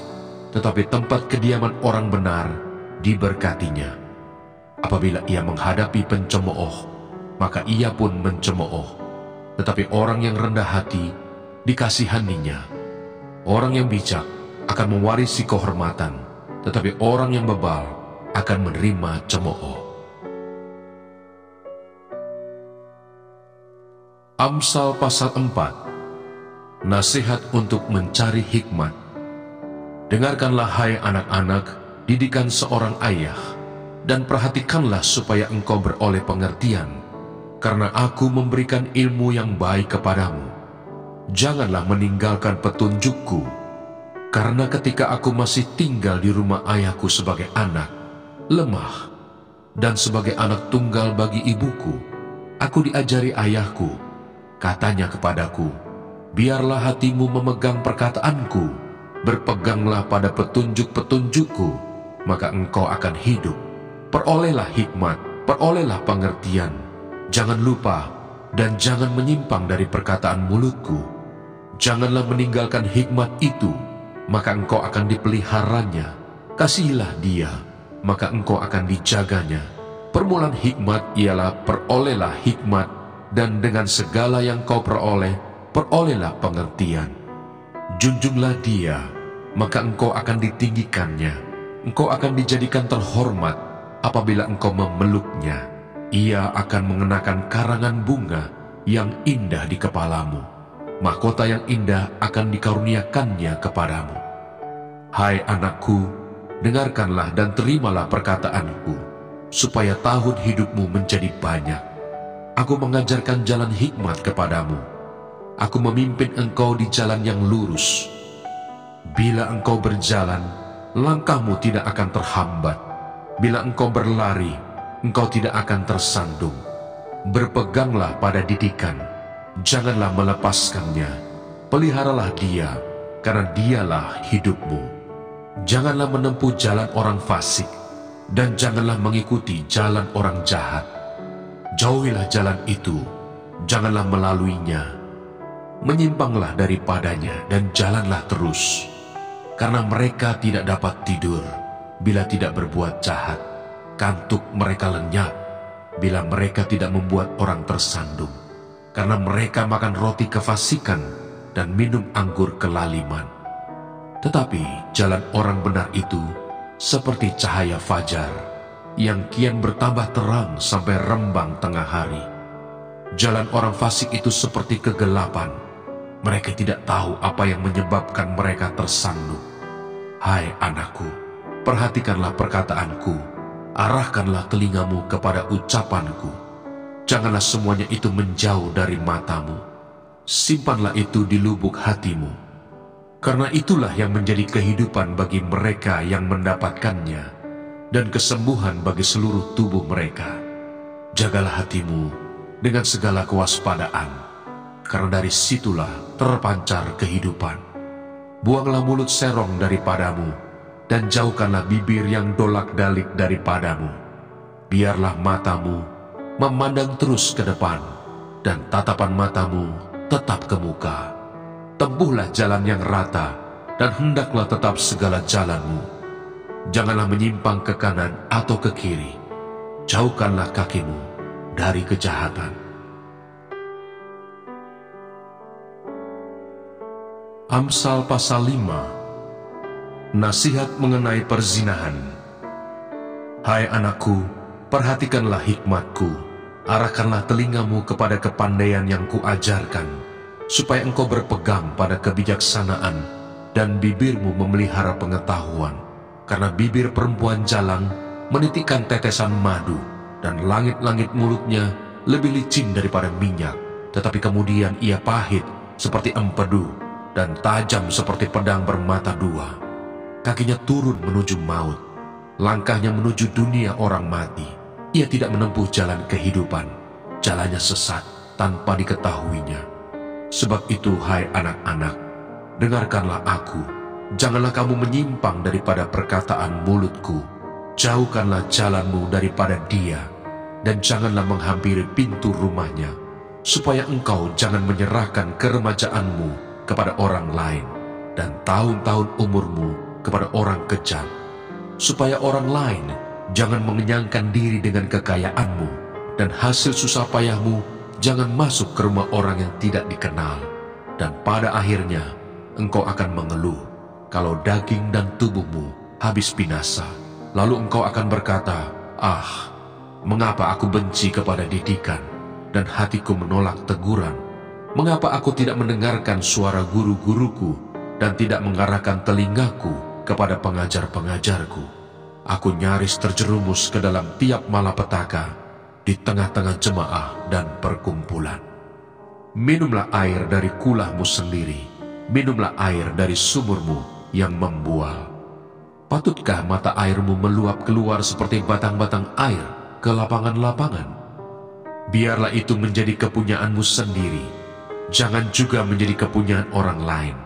tetapi tempat kediaman orang benar diberkatinya. Apabila ia menghadapi pencemooh, maka ia pun mencemooh. Tetapi orang yang rendah hati dikasihaninya. Orang yang bijak akan mewarisi kehormatan, tetapi orang yang bebal akan menerima cemooh. Amsal pasal 4. Nasihat untuk mencari hikmat. Dengarkanlah hai anak-anak didikan seorang ayah, dan perhatikanlah supaya engkau beroleh pengertian, karena aku memberikan ilmu yang baik kepadamu. Janganlah meninggalkan petunjukku, karena ketika aku masih tinggal di rumah ayahku sebagai anak, lemah, dan sebagai anak tunggal bagi ibuku, aku diajari ayahku. Katanya kepadaku, biarlah hatimu memegang perkataanku, berpeganglah pada petunjuk-petunjukku, maka engkau akan hidup. Perolehlah hikmat, perolehlah pengertian. Jangan lupa dan jangan menyimpang dari perkataan mulutku. Janganlah meninggalkan hikmat itu, maka engkau akan dipeliharanya. Kasihilah dia, maka engkau akan dijaganya. Permulaan hikmat ialah perolehlah hikmat, dan dengan segala yang kau peroleh, perolehlah pengertian. Junjunglah dia, maka engkau akan ditinggikannya. Engkau akan dijadikan terhormat apabila engkau memeluknya. Ia akan mengenakan karangan bunga yang indah di kepalamu. Mahkota yang indah akan dikaruniakannya kepadamu. Hai anakku, dengarkanlah dan terimalah perkataanku, supaya tahun hidupmu menjadi banyak. Aku mengajarkan jalan hikmat kepadamu. Aku memimpin engkau di jalan yang lurus. Bila engkau berjalan, langkahmu tidak akan terhambat. Bila engkau berlari, engkau tidak akan tersandung. Berpeganglah pada didikan, janganlah melepaskannya. Peliharalah dia, karena dialah hidupmu. Janganlah menempuh jalan orang fasik, dan janganlah mengikuti jalan orang jahat. Jauhilah jalan itu, janganlah melaluinya. Menyimpanglah daripadanya dan jalanlah terus, karena mereka tidak dapat tidur bila tidak berbuat jahat. Kantuk mereka lenyap bila mereka tidak membuat orang tersandung, karena mereka makan roti kefasikan dan minum anggur kelaliman. Tetapi jalan orang benar itu seperti cahaya fajar yang kian bertambah terang sampai rembang tengah hari. Jalan orang fasik itu seperti kegelapan. Mereka tidak tahu apa yang menyebabkan mereka tersandung. Hai anakku, perhatikanlah perkataanku, arahkanlah telingamu kepada ucapanku. Janganlah semuanya itu menjauh dari matamu. Simpanlah itu di lubuk hatimu, karena itulah yang menjadi kehidupan bagi mereka yang mendapatkannya, dan kesembuhan bagi seluruh tubuh mereka. Jagalah hatimu dengan segala kewaspadaan, karena dari situlah terpancar kehidupan. Buanglah mulut serong daripadamu, dan jauhkanlah bibir yang dolak-dalik daripadamu. Biarlah matamu memandang terus ke depan, dan tatapan matamu tetap ke muka. Tempuhlah jalan yang rata, dan hendaklah tetap segala jalanmu. Janganlah menyimpang ke kanan atau ke kiri. Jauhkanlah kakimu dari kejahatan. Amsal pasal 5. Nasihat mengenai perzinahan. Hai anakku, perhatikanlah hikmatku, arahkanlah telingamu kepada kepandaian yang kuajarkan, supaya engkau berpegang pada kebijaksanaan, dan bibirmu memelihara pengetahuan. Karena bibir perempuan jalang menitikkan tetesan madu, dan langit-langit mulutnya lebih licin daripada minyak, tetapi kemudian ia pahit seperti empedu, dan tajam seperti pedang bermata dua. Kakinya turun menuju maut, langkahnya menuju dunia orang mati. Ia tidak menempuh jalan kehidupan, jalannya sesat tanpa diketahuinya. Sebab itu, hai anak-anak, dengarkanlah aku, janganlah kamu menyimpang daripada perkataan mulutku. Jauhkanlah jalanmu daripada dia, dan janganlah menghampiri pintu rumahnya, supaya engkau jangan menyerahkan keremajaanmu kepada orang lain, dan tahun-tahun umurmu kepada orang kejam, supaya orang lain jangan mengenyangkan diri dengan kekayaanmu, dan hasil susah payahmu jangan masuk ke rumah orang yang tidak dikenal. Dan pada akhirnya engkau akan mengeluh kalau daging dan tubuhmu habis binasa. Lalu engkau akan berkata, ah, mengapa aku benci kepada didikan, dan hatiku menolak teguran? Mengapa aku tidak mendengarkan suara guru-guruku, dan tidak mengarahkan telingaku kepada pengajar-pengajarku? Aku nyaris terjerumus ke dalam tiap malapetaka di tengah-tengah jemaah dan perkumpulan. Minumlah air dari kulahmu sendiri, minumlah air dari sumurmu yang membual. Patutkah mata airmu meluap keluar seperti batang-batang air ke lapangan-lapangan? Biarlah itu menjadi kepunyaanmu sendiri, jangan juga menjadi kepunyaan orang lain.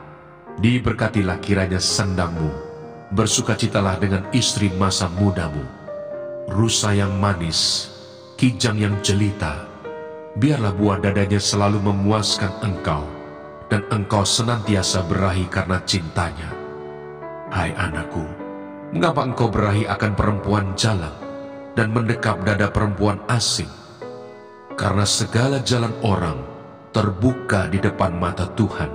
Diberkatilah kiranya sandangmu, bersukacitalah dengan istri masa mudamu. Rusa yang manis, kijang yang jelita, biarlah buah dadanya selalu memuaskan engkau, dan engkau senantiasa berahi karena cintanya. Hai anakku, mengapa engkau berahi akan perempuan jalang, dan mendekap dada perempuan asing? Karena segala jalan orang terbuka di depan mata Tuhan,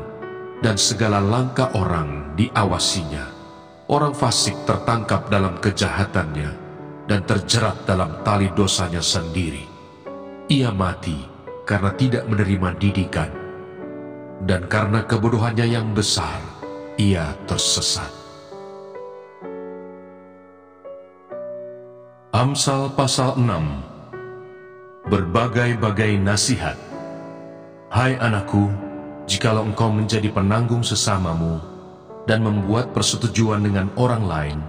dan segala langkah orang diawasinya. Orang fasik tertangkap dalam kejahatannya, dan terjerat dalam tali dosanya sendiri. Ia mati karena tidak menerima didikan, dan karena kebodohannya yang besar, ia tersesat. Amsal pasal 6. Berbagai-bagai nasihat. Hai anakku, jikalau engkau menjadi penanggung sesamamu, dan membuat persetujuan dengan orang lain,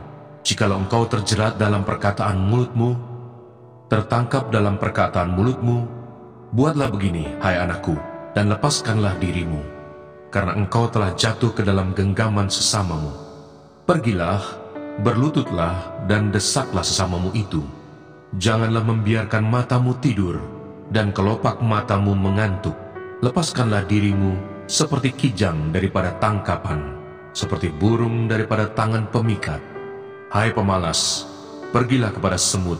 jikalau engkau terjerat dalam perkataan mulutmu, tertangkap dalam perkataan mulutmu, buatlah begini, hai anakku, dan lepaskanlah dirimu, karena engkau telah jatuh ke dalam genggaman sesamamu. Pergilah, berlututlah dan desaklah sesamamu itu. Janganlah membiarkan matamu tidur dan kelopak matamu mengantuk. Lepaskanlah dirimu seperti kijang daripada tangkapan, seperti burung daripada tangan pemikat. Hai pemalas, pergilah kepada semut,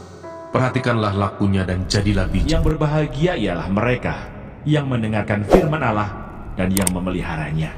perhatikanlah lakunya dan jadilah bijak. Yang berbahagia ialah mereka yang mendengarkan firman Allah dan yang memeliharanya.